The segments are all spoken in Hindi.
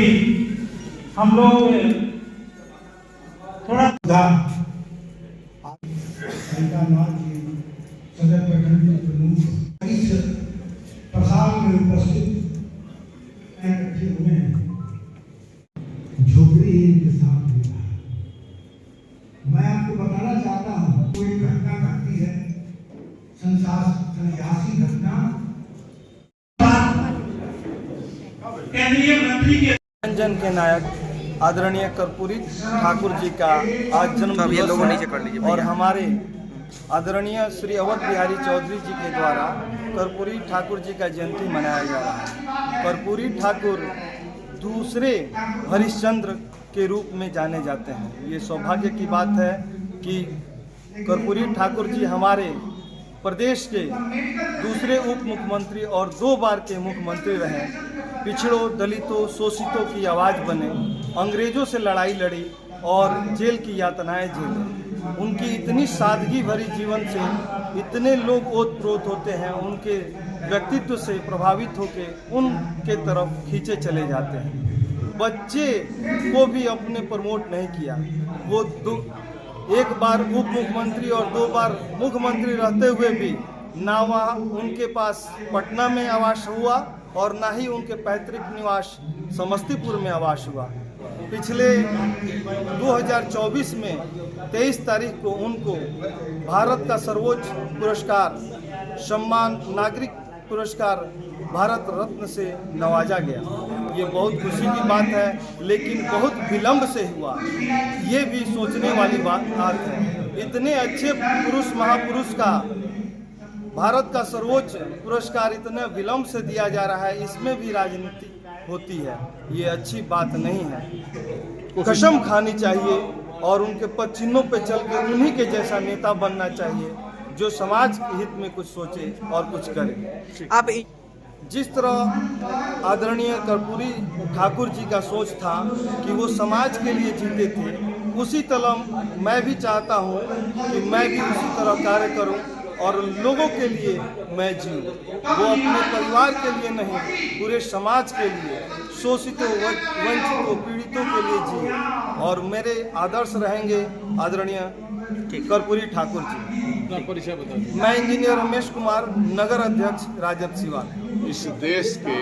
हम लोग थोड़ा सदर प्रखंड प्रमुख इस प्रसाद में उपस्थित इकट्ठे हुए हैं। झोपड़ी इनके साथ मिला है। मैं आपको बताना चाहता हूँ, कोई घटना घटती है, संन्यासी घटना, केंद्रीय मंत्री के जन के नायक आदरणीय कर्पूरी ठाकुर जी का आज जन्म दिवस है और हमारे आदरणीय श्री अवध बिहारी चौधरी जी के द्वारा कर्पूरी ठाकुर जी का जयंती मनाया जा रहा है। कर्पूरी ठाकुर दूसरे हरिश्चंद्र के रूप में जाने जाते हैं। ये सौभाग्य की बात है कि कर्पूरी ठाकुर जी हमारे प्रदेश के दूसरे उप मुख्यमंत्री और 2 बार के मुख्यमंत्री रहे। पिछड़ों, दलितों, शोषितों की आवाज़ बने, अंग्रेज़ों से लड़ाई लड़ी और जेल की यातनाएं झेले। उनकी इतनी सादगी भरी जीवन से इतने लोग ओत-प्रोत होते हैं, उनके व्यक्तित्व से प्रभावित होकर उनके तरफ खींचे चले जाते हैं। बच्चे को भी अपने प्रमोट नहीं किया। वो 1 बार उप मुख्यमंत्री और 2 बार मुख्यमंत्री रहते हुए भी ना वहाँ उनके पास पटना में आवास हुआ और ना ही उनके पैतृक निवास समस्तीपुर में आवास हुआ। पिछले 2024 में 23 तारीख को उनको भारत का सर्वोच्च पुरस्कार सम्मान नागरिक पुरस्कार भारत रत्न से नवाजा गया। ये बहुत खुशी की बात है, लेकिन बहुत विलंब से हुआ। ये भी सोचने वाली बात है। इतने अच्छे पुरुष महापुरुष का भारत का सर्वोच्च पुरस्कार इतने विलंब से दिया जा रहा है, इसमें भी राजनीति होती है। ये अच्छी बात नहीं है। कसम खानी चाहिए और उनके पद चिन्हों पे चलकर उन्हीं के जैसा नेता बनना चाहिए जो समाज के हित में कुछ सोचे और कुछ करे। आप जिस तरह आदरणीय कर्पूरी ठाकुर जी का सोच था कि वो समाज के लिए जीते थे, उसी तरह मैं भी चाहता हूँ कि मैं भी उसी तरह कार्य करूँ और लोगों के लिए मैं जीऊँ। वो अपने परिवार के लिए नहीं, पूरे समाज के लिए, शोषितों, वंचितों, पीड़ितों के लिए जिए। और मेरे आदर्श रहेंगे आदरणीय कर्पूरी ठाकुर जी। परिचय बताइए। मैं इंजीनियर रमेश कुमार, नगर अध्यक्ष राजद सिवान। इस देश के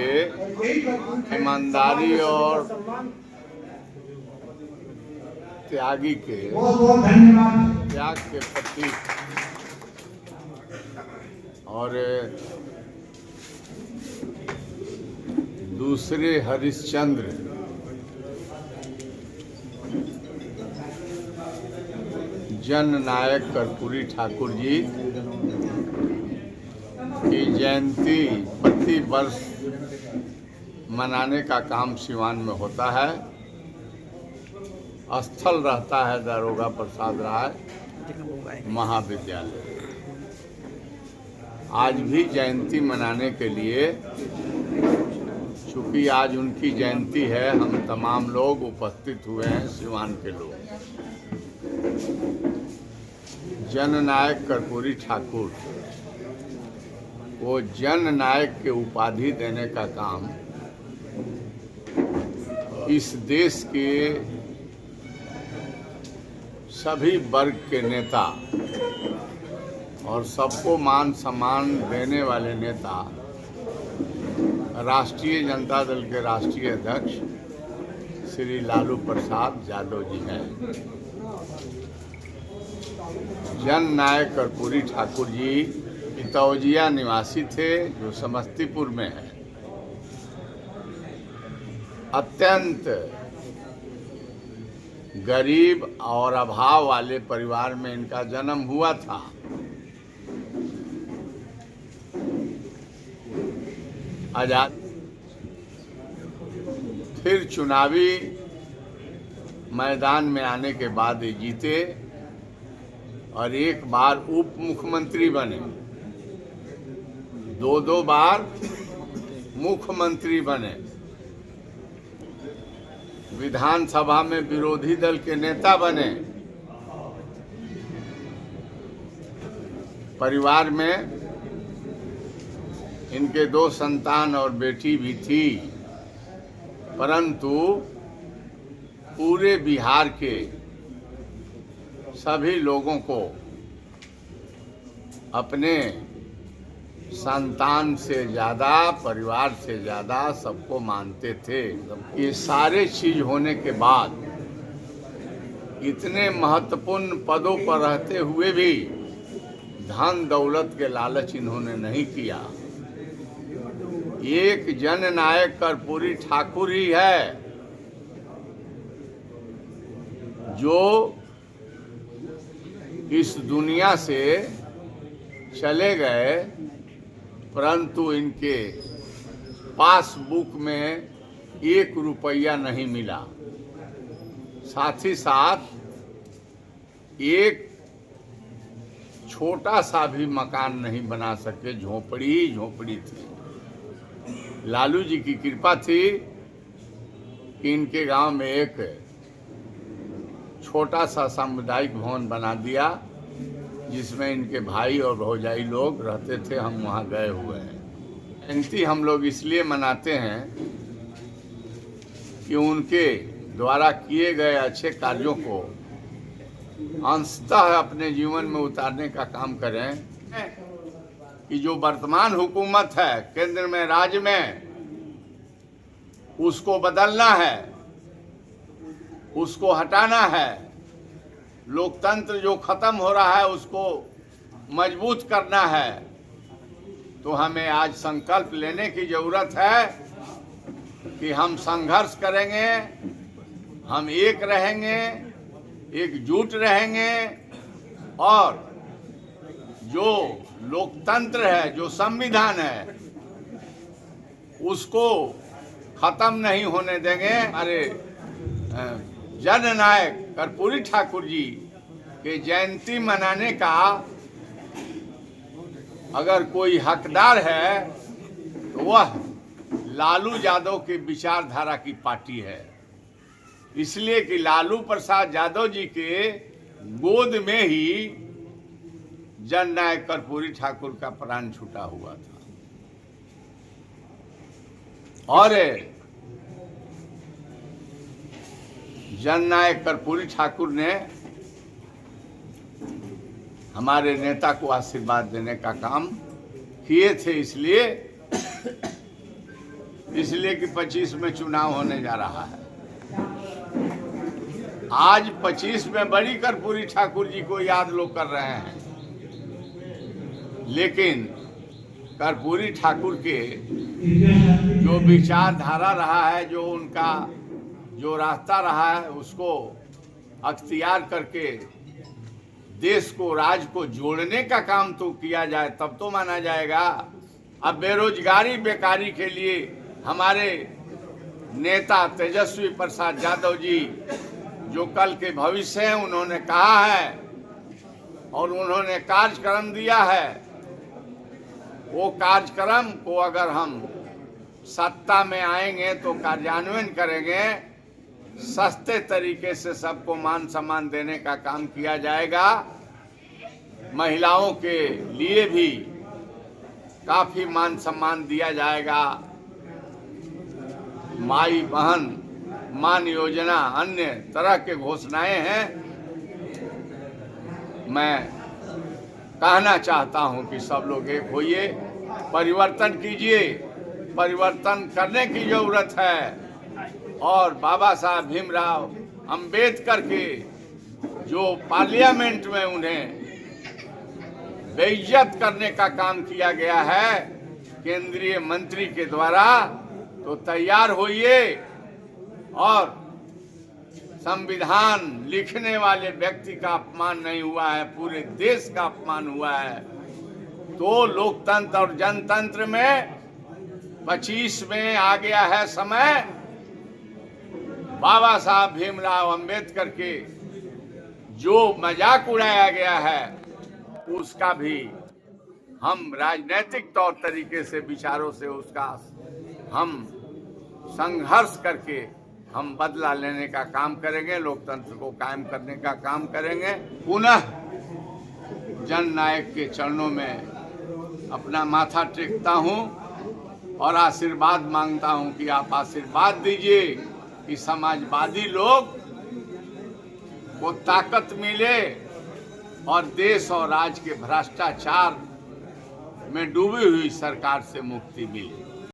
ईमानदारी और त्यागी के त्याग के प्रतीक और दूसरे हरिश्चंद्र जन नायक कर्पूरी ठाकुर जी की जयंती प्रति वर्ष मनाने का काम सिवान में होता है। स्थल रहता है दारोगा प्रसाद राय महाविद्यालय। आज भी जयंती मनाने के लिए, चूँकि आज उनकी जयंती है, हम तमाम लोग उपस्थित हुए हैं, सिवान के लोग। जननायक कर्पूरी ठाकुर वो जन नायक के उपाधि देने का काम इस देश के सभी वर्ग के नेता और सबको मान सम्मान देने वाले नेता राष्ट्रीय जनता दल के राष्ट्रीय अध्यक्ष श्री लालू प्रसाद यादव जी हैं। जन नायक कर्पूरी ठाकुर जी इतौजिया निवासी थे, जो समस्तीपुर में है। अत्यंत गरीब और अभाव वाले परिवार में इनका जन्म हुआ था। आजाद फिर चुनावी मैदान में आने के बाद ये जीते और 1 बार उप मुख्यमंत्री बने, 2 बार मुख्यमंत्री बने, विधानसभा में विरोधी दल के नेता बने। परिवार में इनके 2 संतान और बेटी भी थी। परंतु पूरे बिहार के सभी लोगों को अपने संतान से ज़्यादा, परिवार से ज़्यादा सबको मानते थे। ये सारे चीज होने के बाद इतने महत्वपूर्ण पदों पर रहते हुए भी धन दौलत के लालच इन्होंने नहीं किया। एक जननायक कर्पूरी ठाकुर ही है जो इस दुनिया से चले गए, परंतु इनके पासबुक में 1 रुपया नहीं मिला। साथ ही साथ एक छोटा सा भी मकान नहीं बना सके, झोपड़ी ही झोपड़ी थी। लालू जी की कृपा थी कि इनके गांव में एक छोटा सा सामुदायिक भवन बना दिया, जिसमें इनके भाई और भौजाई लोग रहते थे। हम वहां गए हुए हैं। जयंती हम लोग इसलिए मनाते हैं कि उनके द्वारा किए गए अच्छे कार्यों को अंशतः अपने जीवन में उतारने का काम करें कि जो वर्तमान हुकूमत है केंद्र में, राज्य में, उसको बदलना है, उसको हटाना है। लोकतंत्र जो खत्म हो रहा है उसको मजबूत करना है। तो हमें आज संकल्प लेने की जरूरत है कि हम संघर्ष करेंगे, हम एक रहेंगे, एकजुट रहेंगे और जो लोकतंत्र है, जो संविधान है, उसको खत्म नहीं होने देंगे। हमारे जननायक कर्पूरी ठाकुर जी के जयंती मनाने का अगर कोई हकदार है तो वह लालू यादव की विचारधारा की पार्टी है। इसलिए कि लालू प्रसाद यादव जी के गोद में ही जननायक कर्पूरी ठाकुर का प्राण छूटा हुआ था। और जननायक कर्पूरी ठाकुर ने हमारे नेता को आशीर्वाद देने का काम किए थे। इसलिए कि 25 में चुनाव होने जा रहा है। आज 25 में बड़ी कर्पूरी ठाकुर जी को याद लोग कर रहे हैं, लेकिन कर्पूरी ठाकुर के जो विचारधारा रहा है, जो उनका जो रास्ता रहा है, उसको अख्तियार करके देश को, राज्य को जोड़ने का काम तो किया जाए, तब तो माना जाएगा। अब बेरोजगारी, बेकारी के लिए हमारे नेता तेजस्वी प्रसाद यादव जी जो कल के भविष्य हैं, उन्होंने कहा है और उन्होंने कार्यक्रम दिया है। वो कार्यक्रम को अगर हम सत्ता में आएंगे तो कार्यान्वयन करेंगे। सस्ते तरीके से सबको मान सम्मान देने का काम किया जाएगा। महिलाओं के लिए भी काफी मान सम्मान दिया जाएगा। माई बहन मान योजना, अन्य तरह के घोषणाएं हैं। मैं कहना चाहता हूं कि सब लोग एक होइए, परिवर्तन कीजिए। परिवर्तन करने की जरूरत है। और बाबा साहब भीमराव अंबेडकर के जो पार्लियामेंट में उन्हें बेइज्जत करने का काम किया गया है केंद्रीय मंत्री के द्वारा, तो तैयार होइए। और संविधान लिखने वाले व्यक्ति का अपमान नहीं हुआ है, पूरे देश का अपमान हुआ है। तो लोकतंत्र और जनतंत्र में 25 में आ गया है समय। बाबा साहब भीमराव अंबेडकर के जो मजाक उड़ाया गया है, उसका भी हम राजनीतिक तौर तरीके से, विचारों से उसका हम संघर्ष करके हम बदला लेने का काम करेंगे, लोकतंत्र को कायम करने का काम करेंगे। पुनः जननायक के चरणों में अपना माथा टेकता हूं और आशीर्वाद मांगता हूं कि आप आशीर्वाद दीजिए कि समाजवादी लोग को ताकत मिले और देश और राज्य के भ्रष्टाचार में डूबी हुई सरकार से मुक्ति मिले।